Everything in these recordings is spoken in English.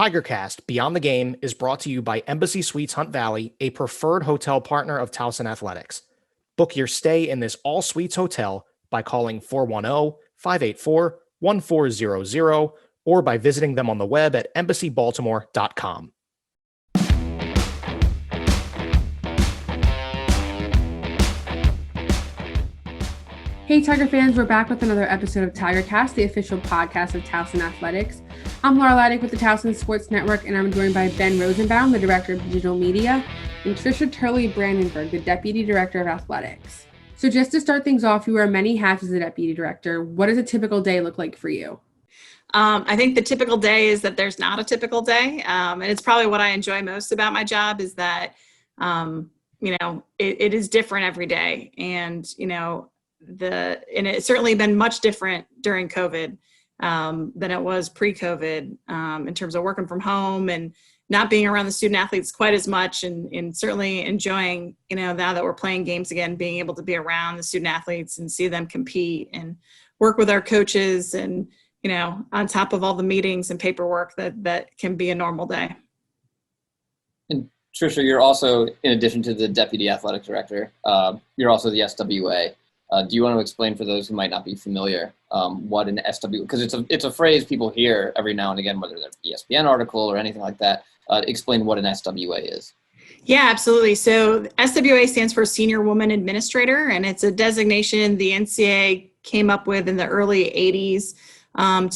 TigerCast Beyond the Game is brought to you by Embassy Suites Hunt Valley, a preferred hotel partner of Towson Athletics. Book your stay in this all-suites hotel by calling 410-584-1400 or by visiting them on the web at embassybaltimore.com. Hey Tiger fans, we're back with another episode of TigerCast, the official podcast of Towson Athletics. I'm Laura Laddick with the Towson Sports Network, and I'm joined by Ben Rosenbaum, the Director of Digital Media, and Tricia Turley Brandenburg, the Deputy Director of Athletics. So just to start things off, you wear many hats as a Deputy Director. What does a typical day look like for you? I think the typical day is that there's not a typical day. And it's probably what I enjoy most about my job is that, it is different every day. And, and it's certainly been much different during COVID than it was pre-COVID in terms of working from home and not being around the student athletes quite as much, and certainly enjoying, now that we're playing games again, being able to be around the student athletes and see them compete and work with our coaches and, on top of all the meetings and paperwork that can be a normal day. And Tricia, you're also, in addition to the Deputy Athletic Director, you're also the SWA. Do you want to explain for those who might not be familiar what an SWA, because it's a phrase people hear every now and again, whether they're an ESPN article or anything like that. Explain what an SWA is. Yeah, absolutely. So SWA stands for Senior Woman Administrator, and it's a designation the NCAA came up with in the early 80s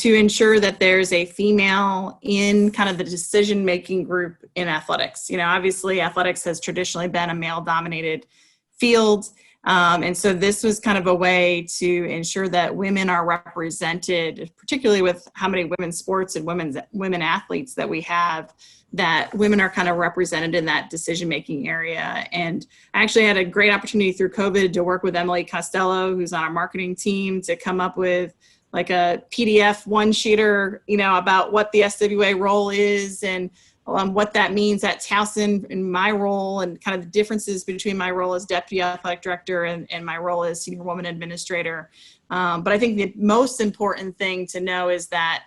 to ensure that there's a female in kind of the decision-making group in athletics. Obviously athletics has traditionally been a male-dominated field. And so this was kind of a way to ensure that women are represented, particularly with how many women's sports and women athletes that we have, that women are kind of represented in that decision-making area. And I actually had a great opportunity through COVID to work with Emily Costello, who's on our marketing team, to come up with like a PDF one-sheeter, about what the SWA role is and what that means at Towson in my role and kind of the differences between my role as Deputy Athletic Director and my role as Senior Woman Administrator. But I think the most important thing to know is that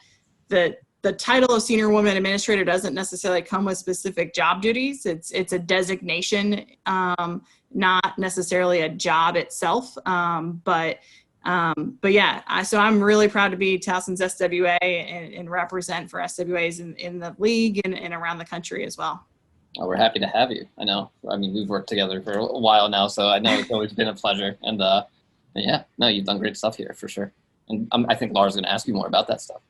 the title of Senior Woman Administrator doesn't necessarily come with specific job duties. It's a designation, not necessarily a job itself. But yeah, so I'm really proud to be Towson's SWA and represent for SWAs in the league and around the country as well. Oh, we're happy to have you. I know. I mean, we've worked together for a while now, so I know it's always been a pleasure. And yeah, no, you've done great stuff here for sure. And I think Laura's going to ask you more about that stuff.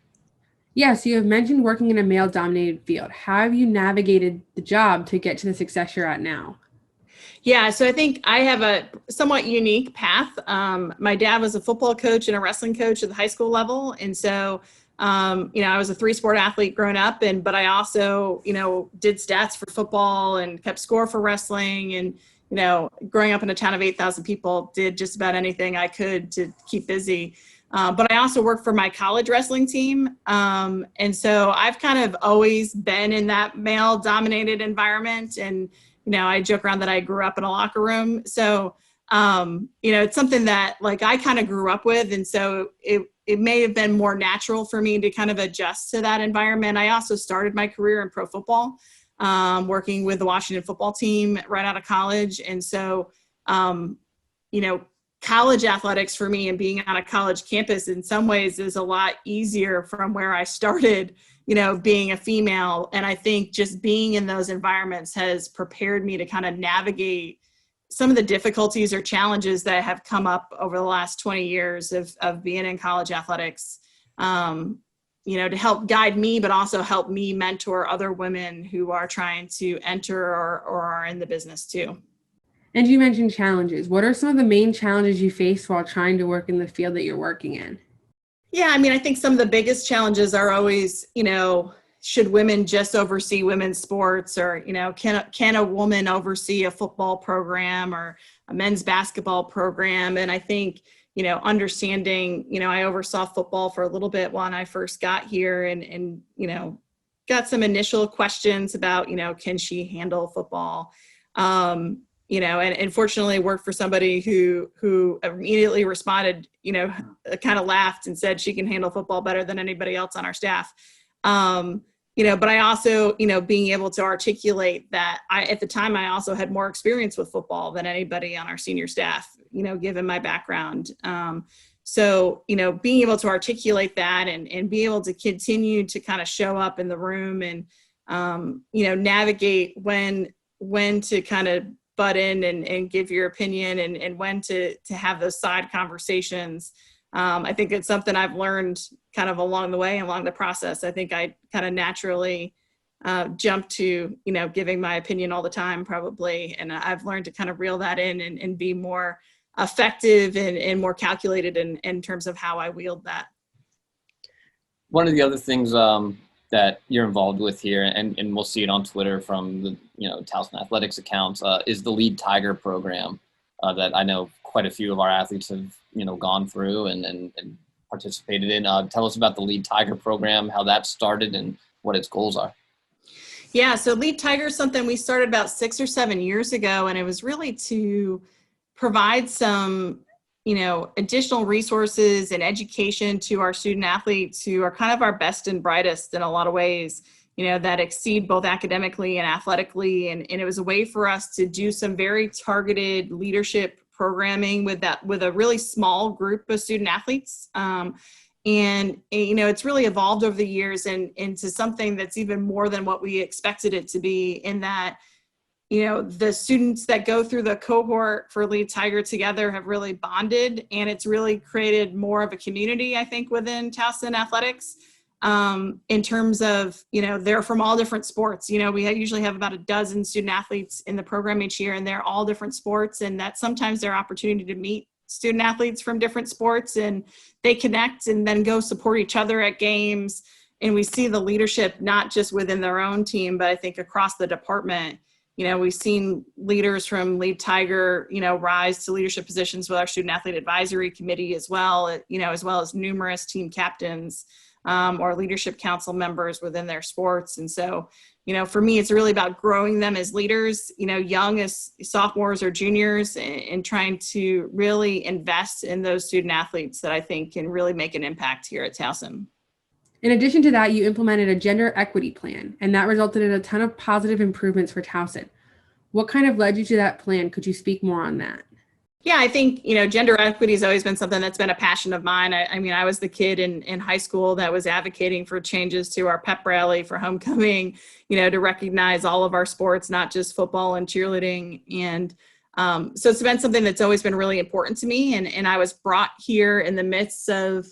Yes, you have mentioned working in a male-dominated field. How have you navigated the job to get to the success you're at now? Yeah, so I think I have a somewhat unique path. My dad was a football coach and a wrestling coach at the high school level. And so, I was a 3-sport athlete growing up, but I also, did stats for football and kept score for wrestling. And, growing up in a town of 8,000 people, did just about anything I could to keep busy. But I also worked for my college wrestling team. And so I've kind of always been in that male-dominated environment. And I joke around that I grew up in a locker room. So, it's something that I kind of grew up with. And so it may have been more natural for me to kind of adjust to that environment. I also started my career in pro football, working with the Washington football team right out of college. And so, college athletics for me and being on a college campus in some ways is a lot easier from where I started, being a female. And I think just being in those environments has prepared me to kind of navigate some of the difficulties or challenges that have come up over the last 20 years of being in college athletics, to help guide me, but also help me mentor other women who are trying to enter or are in the business too. And you mentioned challenges. What are some of the main challenges you face while trying to work in the field that you're working in? Yeah, I think some of the biggest challenges are always, should women just oversee women's sports, or, can a woman oversee a football program or a men's basketball program? And I think, understanding, I oversaw football for a little bit when I first got here and got some initial questions about, can she handle football? And fortunately worked for somebody who immediately responded, kind of laughed and said she can handle football better than anybody else on our staff. but I also, being able to articulate that at the time, I also had more experience with football than anybody on our senior staff, given my background. So, being able to articulate that and be able to continue to kind of show up in the room and, navigate when to kind of butt in and give your opinion and when to have those side conversations. I think it's something I've learned kind of along the way, along the process. I think I kind of naturally jumped to, giving my opinion all the time, probably. And I've learned to kind of reel that in and be more effective and more calculated in terms of how I wield that. One of the other things that you're involved with here, and we'll see it on Twitter from the Towson Athletics accounts, is the Lead Tiger program that I know quite a few of our athletes have gone through and participated in. Tell us about the Lead Tiger program, how that started, and what its goals are. Yeah, so Lead Tiger is something we started about 6 or 7 years ago, and it was really to provide some additional resources and education to our student athletes who are kind of our best and brightest in a lot of ways, that exceed both academically and athletically. And it was a way for us to do some very targeted leadership programming with a really small group of student athletes. It's really evolved over the years and into something that's even more than what we expected it to be, in that the students that go through the cohort for Lead Tiger together have really bonded, and it's really created more of a community, I think, within Towson Athletics, in terms of, they're from all different sports. We usually have about a dozen student athletes in the program each year, and they're all different sports, and that's sometimes their opportunity to meet student athletes from different sports, and they connect and then go support each other at games. And we see the leadership, not just within their own team, but I think across the department. We've seen leaders from Lead Tiger, rise to leadership positions with our student athlete advisory committee as well, as well as numerous team captains or leadership council members within their sports. And so, for me, it's really about growing them as leaders, young as sophomores or juniors, and trying to really invest in those student athletes that I think can really make an impact here at Towson. In addition to that, you implemented a gender equity plan, and that resulted in a ton of positive improvements for Towson. What kind of led you to that plan? Could you speak more on that? Yeah, I think, gender equity has always been something that's been a passion of mine. I was the kid in high school that was advocating for changes to our pep rally for homecoming, to recognize all of our sports, not just football and cheerleading. And so it's been something that's always been really important to me. And I was brought here in the midst of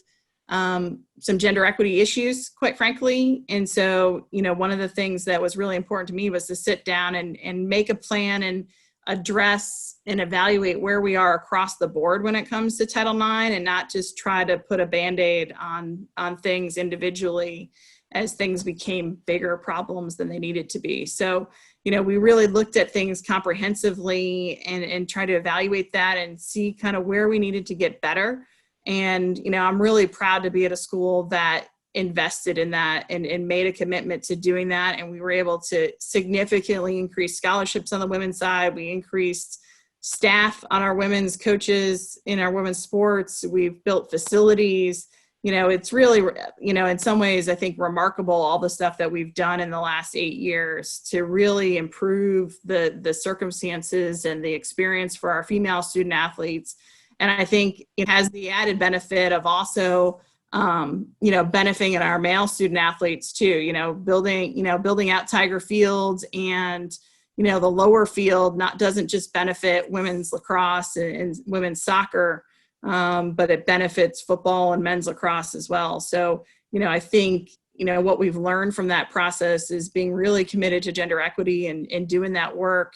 some gender equity issues, quite frankly. And so, one of the things that was really important to me was to sit down and make a plan and address and evaluate where we are across the board when it comes to Title IX, and not just try to put a Band-Aid on things individually as things became bigger problems than they needed to be. So, we really looked at things comprehensively and tried to evaluate that and see kind of where we needed to get better. And, I'm really proud to be at a school that invested in that and made a commitment to doing that. And we were able to significantly increase scholarships on the women's side. We increased staff on our women's coaches in our women's sports. We've built facilities. It's really, in some ways, I think remarkable, all the stuff that we've done in the last 8 years to really improve the circumstances and the experience for our female student athletes. And I think it has the added benefit of also, benefiting our male student athletes too, building out Tiger Fields, and, the lower field doesn't just benefit women's lacrosse and women's soccer, but it benefits football and men's lacrosse as well. So, I think, what we've learned from that process is being really committed to gender equity and doing that work,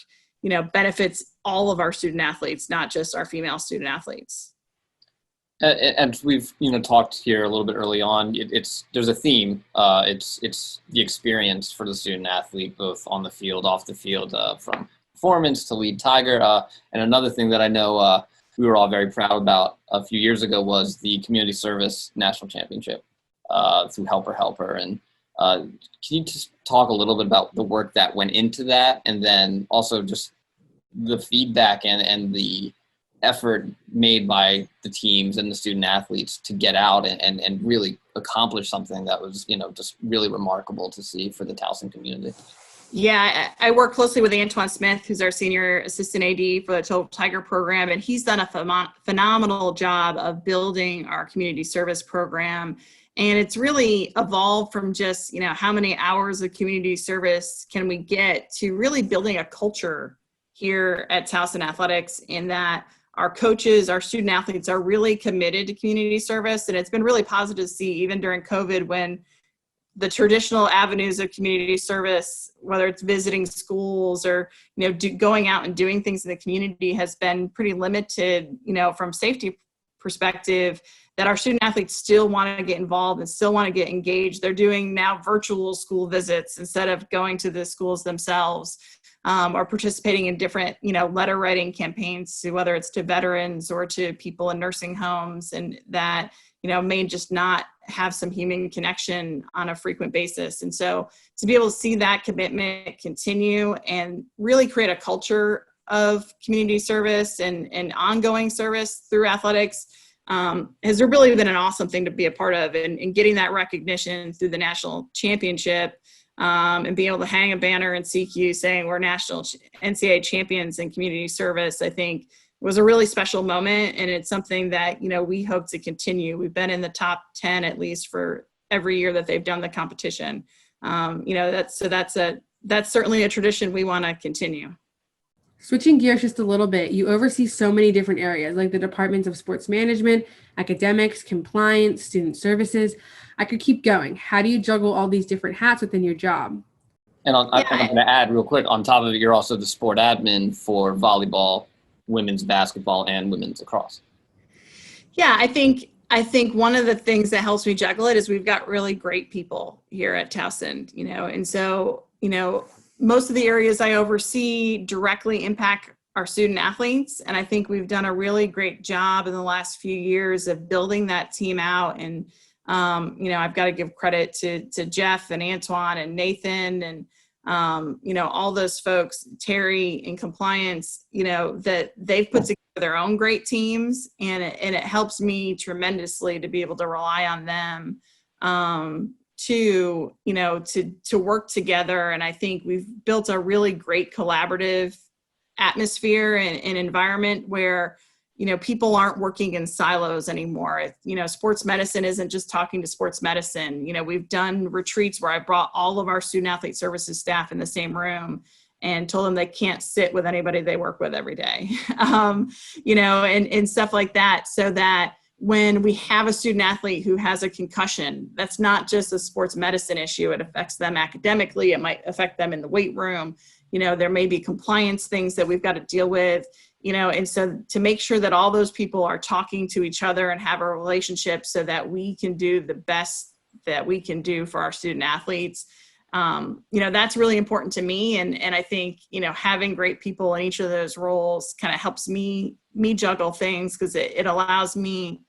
benefits all of our student athletes, not just our female student athletes. And we've talked here a little bit early on. There's a theme. It's the experience for the student athlete, both on the field, off the field, from performance to Lead Tiger. And another thing that I know we were all very proud about a few years ago was the Community Service National Championship through Helper. And can you just talk a little bit about the work that went into that, and then also just the feedback and the effort made by the teams and the student athletes to get out and really accomplish something that was, just really remarkable to see for the Towson community. Yeah, I work closely with Antoine Smith, who's our senior assistant AD for the Total Tiger program, and he's done a phenomenal job of building our community service program. And it's really evolved from just, how many hours of community service can we get to really building a culture here at Towson Athletics, in that our coaches, our student athletes are really committed to community service. And it's been really positive to see, even during COVID, when the traditional avenues of community service, whether it's visiting schools or, going out and doing things in the community, has been pretty limited, from safety perspective, that our student athletes still want to get involved and still want to get engaged. They're doing now virtual school visits instead of going to the schools themselves, or participating in different, letter writing campaigns, whether it's to veterans or to people in nursing homes, and that, may just not have some human connection on a frequent basis. And so to be able to see that commitment continue and really create a culture of community service and ongoing service through athletics has really been an awesome thing to be a part of, and getting that recognition through the national championship, and being able to hang a banner in CQ saying we're national NCAA champions in community service, I think was a really special moment. And it's something that, we hope to continue. We've been in the top 10 at least for every year that they've done the competition. That's certainly a tradition we want to continue. Switching gears just a little bit, you oversee so many different areas, like the departments of sports management, academics, compliance, student services. I could keep going. How do you juggle all these different hats within your job? And I'm going to add real quick, on top of it, you're also the sport admin for volleyball, women's basketball, and women's lacrosse. Yeah, I think one of the things that helps me juggle it is we've got really great people here at Towson, and so, most of the areas I oversee directly impact our student athletes. And I think we've done a really great job in the last few years of building that team out. And, I've got to give credit to Jeff and Antoine and Nathan and, all those folks, Terry in compliance, that they've put together their own great teams. And it helps me tremendously to be able to rely on them, to work together. And I think we've built a really great collaborative atmosphere and environment where, people aren't working in silos anymore. Sports medicine isn't just talking to sports medicine. We've done retreats where I brought all of our student athlete services staff in the same room and told them they can't sit with anybody they work with every day, and stuff like that, so that when we have a student athlete who has a concussion, that's not just a sports medicine issue. It affects them academically. It might affect them in the weight room. There may be compliance things that we've got to deal with, and so to make sure that all those people are talking to each other and have a relationship so that we can do the best that we can do for our student athletes, that's really important to me. And I think, having great people in each of those roles kind of helps me juggle things, because it allows me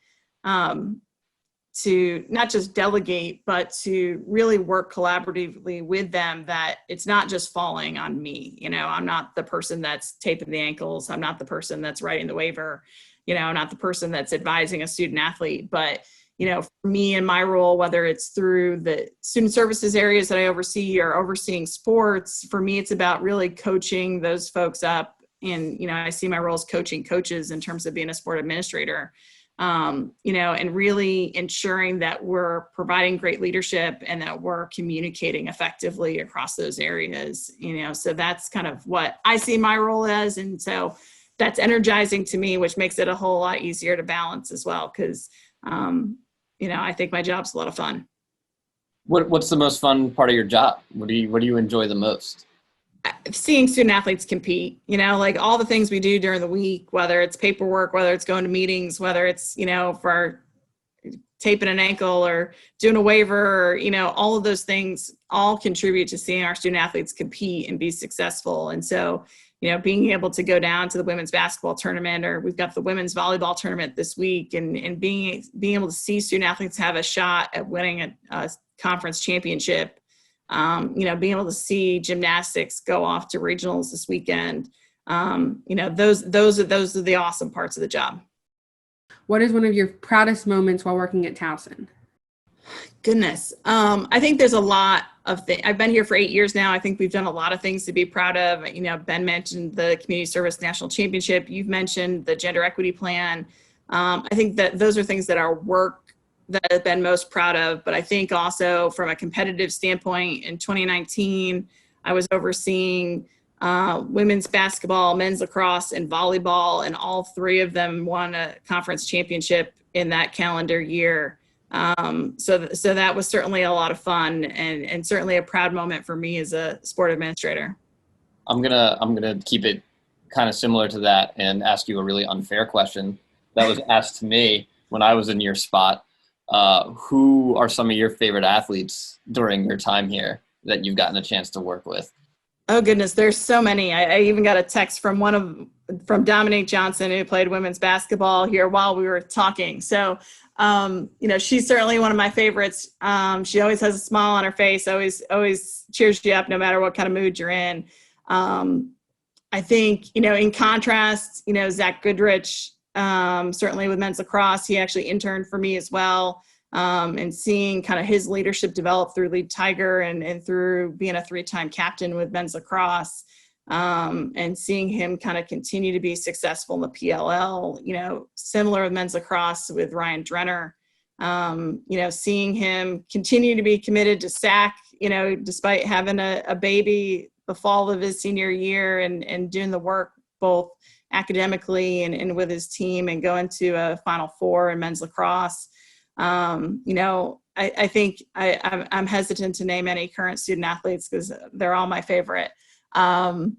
to not just delegate, but to really work collaboratively with them, that it's not just falling on me. I'm not the person that's taping the ankles. I'm not the person that's writing the waiver. I'm not the person that's advising a student athlete, but for me and my role, whether it's through the student services areas that I oversee or overseeing sports, for me, it's about really coaching those folks up. And, I see my role as coaching coaches in terms of being a sport administrator, and really ensuring that we're providing great leadership and that we're communicating effectively across those areas, so that's kind of what I see my role as. And so that's energizing to me, which makes it a whole lot easier to balance as well. Because, I think my job's a lot of fun. What's the most fun part of your job? What do you enjoy the most? Seeing student athletes compete, like all the things we do during the week, whether it's paperwork, whether it's going to meetings, whether it's, for taping an ankle or doing a waiver, or, all of those things all contribute to seeing our student athletes compete and be successful. And so, being able to go down to the women's basketball tournament, or we've got the women's volleyball tournament this week, and being able to see student athletes have a shot at winning a conference championship, being able to see gymnastics go off to regionals this weekend, Those are the awesome parts of the job. What is one of your proudest moments while working at Towson? Goodness. I think there's a lot of things. I've been here for 8 years now. I think we've done a lot of things to be proud of. Ben mentioned the Community Service National Championship. You've mentioned the Gender Equity Plan. I think that those are things that our work that I've been most proud of. But I think also from a competitive standpoint, in 2019, I was overseeing women's basketball, men's lacrosse, and volleyball, and all three of them won a conference championship in that calendar year. So that was certainly a lot of fun and certainly a proud moment for me as a sport administrator. I'm gonna keep it kind of similar to that and ask you a really unfair question that was asked to me when I was in your spot. Who are some of your favorite athletes during your time here that you've gotten a chance to work with? Oh goodness, there's so many. I even got a text from Dominique Johnson, who played women's basketball here while we were talking. So, she's certainly one of my favorites. She always has a smile on her face, always cheers you up no matter what kind of mood you're in. I think, in contrast, Zach Goodrich, certainly with men's lacrosse, he actually interned for me as well. And seeing kind of his leadership develop through Lead Tiger and through being a 3-time captain with men's lacrosse, and seeing him kind of continue to be successful in the PLL, similar with men's lacrosse with Ryan Drenner, seeing him continue to be committed to SAC, despite having a baby the fall of his senior year and doing the work both academically and with his team and going to a Final Four in men's lacrosse. I think I'm hesitant to name any current student athletes because they're all my favorite. I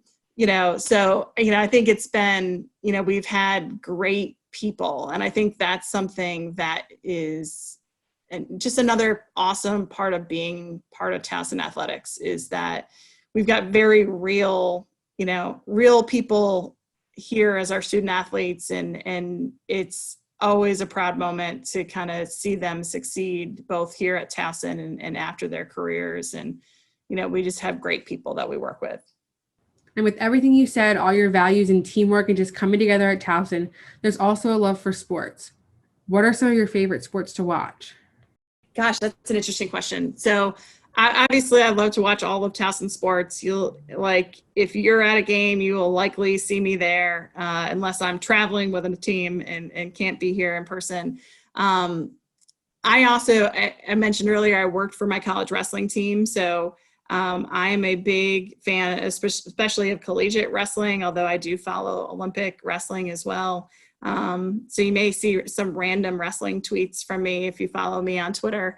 think it's been, we've had great people. And I think that's something that is just another awesome part of being part of Towson Athletics is that we've got very real people here as our student athletes. And it's always a proud moment to kind of see them succeed both here at Towson and after their careers. And, we just have great people that we work with. And with everything you said, all your values and teamwork and just coming together at Towson, there's also a love for sports. What are some of your favorite sports to watch? Gosh, that's an interesting question. So I love to watch all of Towson sports. If you're at a game, you will likely see me there, unless I'm traveling with a team and can't be here in person. I mentioned earlier, I worked for my college wrestling team. So I am a big fan, especially of collegiate wrestling, although I do follow Olympic wrestling as well. So you may see some random wrestling tweets from me if you follow me on Twitter.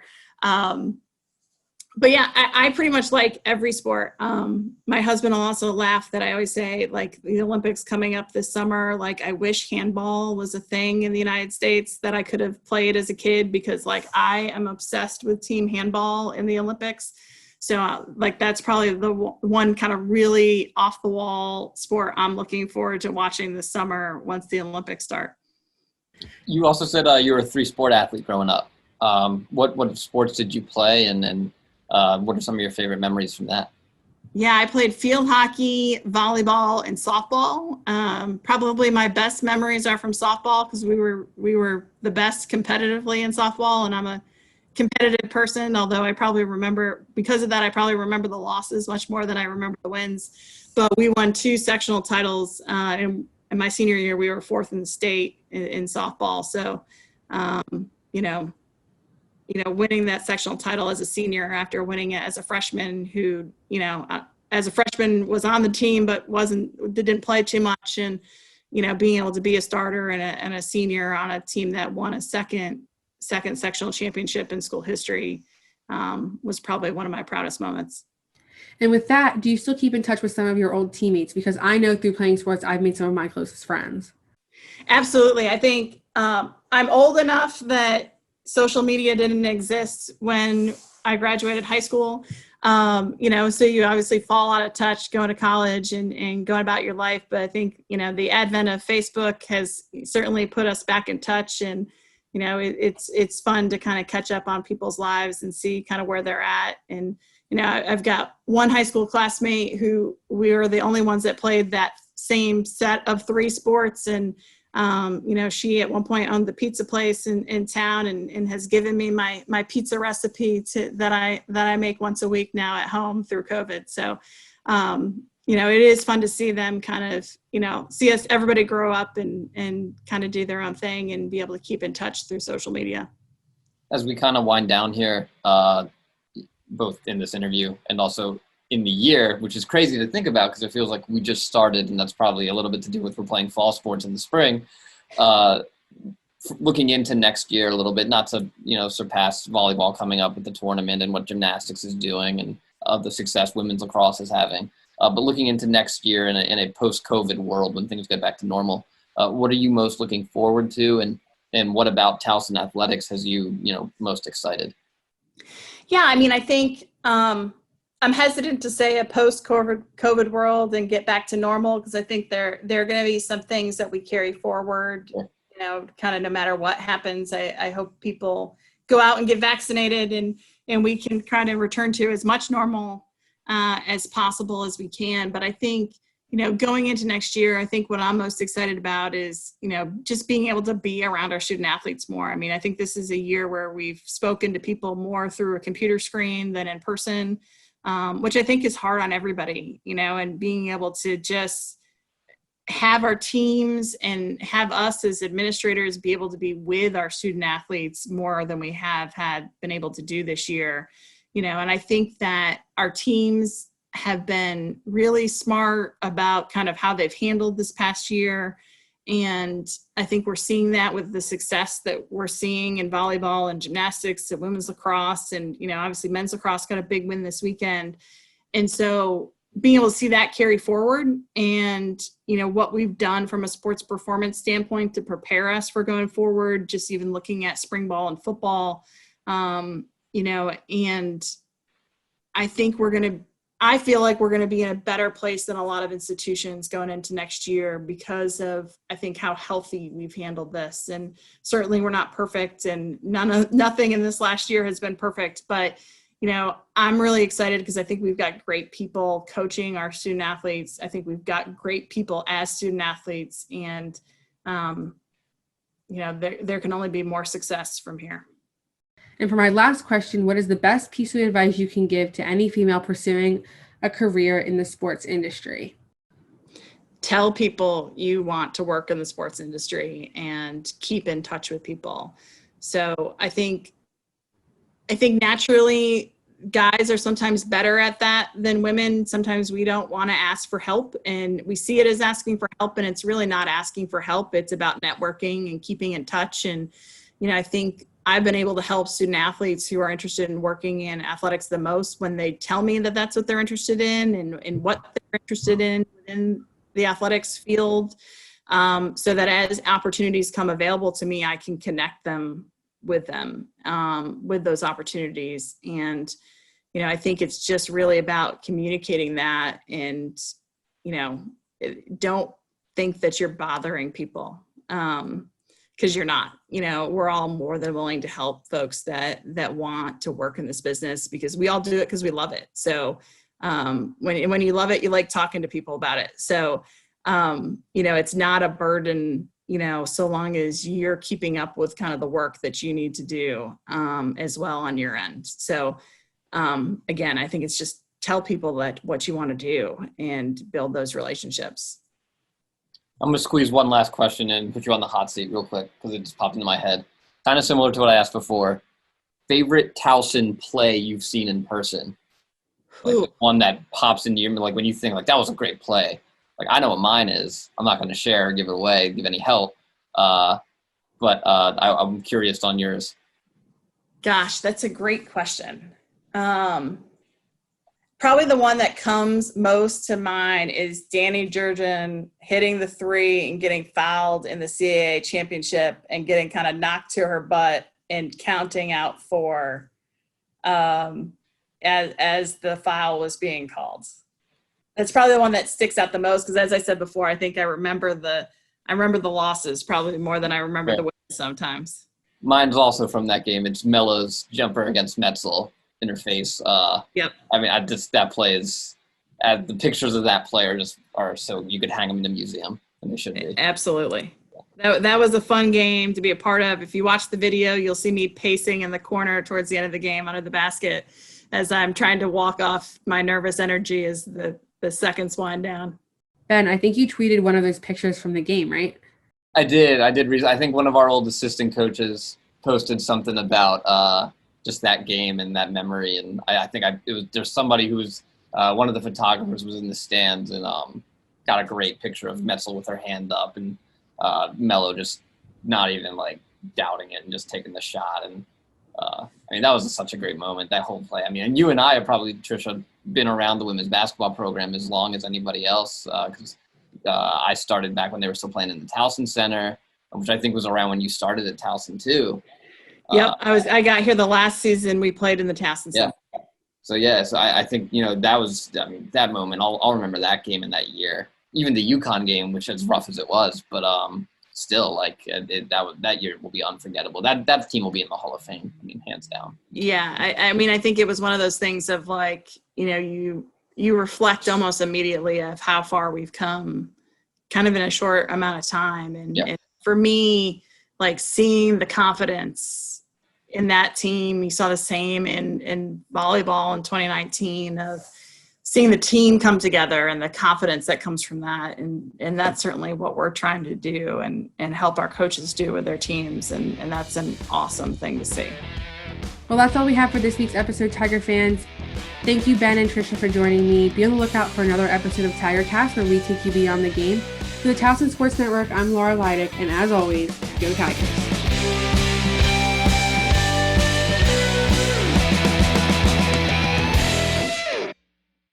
But yeah, I pretty much like every sport. My husband will also laugh that I always say, the Olympics coming up this summer, I wish handball was a thing in the United States that I could have played as a kid because I am obsessed with team handball in the Olympics. So that's probably the one kind of really off the wall sport I'm looking forward to watching this summer once the Olympics start. You also said you were a 3-sport athlete growing up. What sports did you play and what are some of your favorite memories from that? Yeah, I played field hockey, volleyball, and softball. Probably my best memories are from softball because we were the best competitively in softball, and I'm a competitive person, although I probably remember the losses much more than I remember the wins. But we won 2 sectional titles in my senior year. We were 4th in the state in softball. So, winning that sectional title as a senior after winning it as a freshman who, as a freshman was on the team but didn't play too much, and being able to be a starter and a senior on a team that won a second sectional championship in school history was probably one of my proudest moments. And with that, do you still keep in touch with some of your old teammates? Because I know through playing sports, I've made some of my closest friends. Absolutely. I think I'm old enough that social media didn't exist when I graduated high school. So you obviously fall out of touch going to college and going about your life. But I think, the advent of Facebook has certainly put us back in touch, and it's fun to kind of catch up on people's lives and see kind of where they're at. And, I've got one high school classmate who we were the only ones that played that same set of 3 sports. And, she at one point owned the pizza place in town and has given me my pizza recipe that I make once a week now at home through COVID. So, it is fun to see them kind of, see us, everybody grow up and kind of do their own thing and be able to keep in touch through social media. As we kind of wind down here, both in this interview and also in the year, which is crazy to think about because it feels like we just started, and that's probably a little bit to do with we're playing fall sports in the spring. Looking into next year a little bit, not to, surpass volleyball coming up with the tournament and what gymnastics is doing and the success women's lacrosse is having. But looking into next year in a post-COVID world when things get back to normal, what are you most looking forward to? And what about Towson athletics has you, most excited? Yeah, I think I'm hesitant to say a post-COVID world and get back to normal because I think there are going to be some things that we carry forward, Sure. kind of no matter what happens. I hope people go out and get vaccinated and we can kind of return to as much normal as possible as we can. But I think, going into next year, I think what I'm most excited about is, just being able to be around our student athletes more. I think this is a year where we've spoken to people more through a computer screen than in person, which I think is hard on everybody, and being able to just have our teams and have us as administrators be able to be with our student athletes more than we have been able to do this year, and I think that our teams have been really smart about kind of how they've handled this past year. And I think we're seeing that with the success that we're seeing in volleyball and gymnastics and women's lacrosse. And, obviously men's lacrosse got a big win this weekend. And so being able to see that carry forward and, what we've done from a sports performance standpoint to prepare us for going forward, just even looking at spring ball and football, and I feel like we're going to be in a better place than a lot of institutions going into next year because of, I think, how healthy we've handled this. And certainly we're not perfect and nothing in this last year has been perfect, but, I'm really excited because I think we've got great people coaching our student athletes. I think we've got great people as student athletes and, there can only be more success from here. And for my last question, what is the best piece of advice you can give to any female pursuing a career in the sports industry? Tell people you want to work in the sports industry and keep in touch with people. So I think naturally guys are sometimes better at that than women. Sometimes we don't want to ask for help and we see it as asking for help, and it's really not asking for help. It's about networking and keeping in touch. And, I think I've been able to help student athletes who are interested in working in athletics the most when they tell me that that's what they're interested in and what they're interested in within the athletics field, so that as opportunities come available to me, I can connect them with those opportunities. And, I think it's just really about communicating that and, don't think that you're bothering people. Because you're not, we're all more than willing to help folks that want to work in this business because we all do it because we love it. So when you love it, you like talking to people about it. So, it's not a burden, so long as you're keeping up with kind of the work that you need to do as well on your end. So again, I think it's just tell people what you want to do and build those relationships. I'm going to squeeze one last question in and put you on the hot seat real quick because it just popped into my head. Kind of similar to what I asked before. Favorite Towson play you've seen in person? Like one that pops into your, like when you think like that was a great play. Like I know what mine is. I'm not going to share, give it away, give any help. But I'm curious on yours. Gosh, that's a great question. Probably the one that comes most to mind is Danny Jurgen hitting the 3 and getting fouled in the CAA championship and getting kind of knocked to her butt and counting out 4 as the foul was being called. That's probably the one that sticks out the most because, as I said before, I think I remember the losses probably more than I remember the wins sometimes. Mine's also from that game. It's Mella's jumper against Metzel in her face. Yep. That play is the pictures of that player just are so you could hang them in a museum, and they should be. Absolutely. That was a fun game to be a part of. If you watch the video, you'll see me pacing in the corner towards the end of the game under the basket as I'm trying to walk off my nervous energy as the seconds wind down. Ben, I think you tweeted one of those pictures from the game, right? I did. I think one of our old assistant coaches posted something about just that game and that memory, and there's somebody who was one of the photographers was in the stands and got a great picture of Metzel with her hand up and Melo just not even like doubting it and just taking the shot. And that was such a great moment, that whole play. And you and I have probably, Tricia, been around the women's basketball program as long as anybody else, because I started back when they were still playing in the Towson Center, which I think was around when you started at Towson too. Yep, I got here the last season we played in the Towson Center. Yeah. So I think, that was, that moment, I'll remember that game in that year. Even the UConn game, which as rough as it was, but still, that year will be unforgettable. That team will be in the Hall of Fame, hands down. Yeah, I think it was one of those things of you reflect almost immediately of how far we've come, kind of in a short amount of time, and for me, seeing the confidence in that team, you saw the same in volleyball in 2019 of seeing the team come together and the confidence that comes from that. And that's certainly what we're trying to do and help our coaches do with their teams. And that's an awesome thing to see. Well, that's all we have for this week's episode, Tiger fans. Thank you, Ben and Tricia, for joining me. Be on the lookout for another episode of TigerCast where we take you beyond the game. For the Towson Sports Network, I'm Laura Leidick, and as always, go Tigers.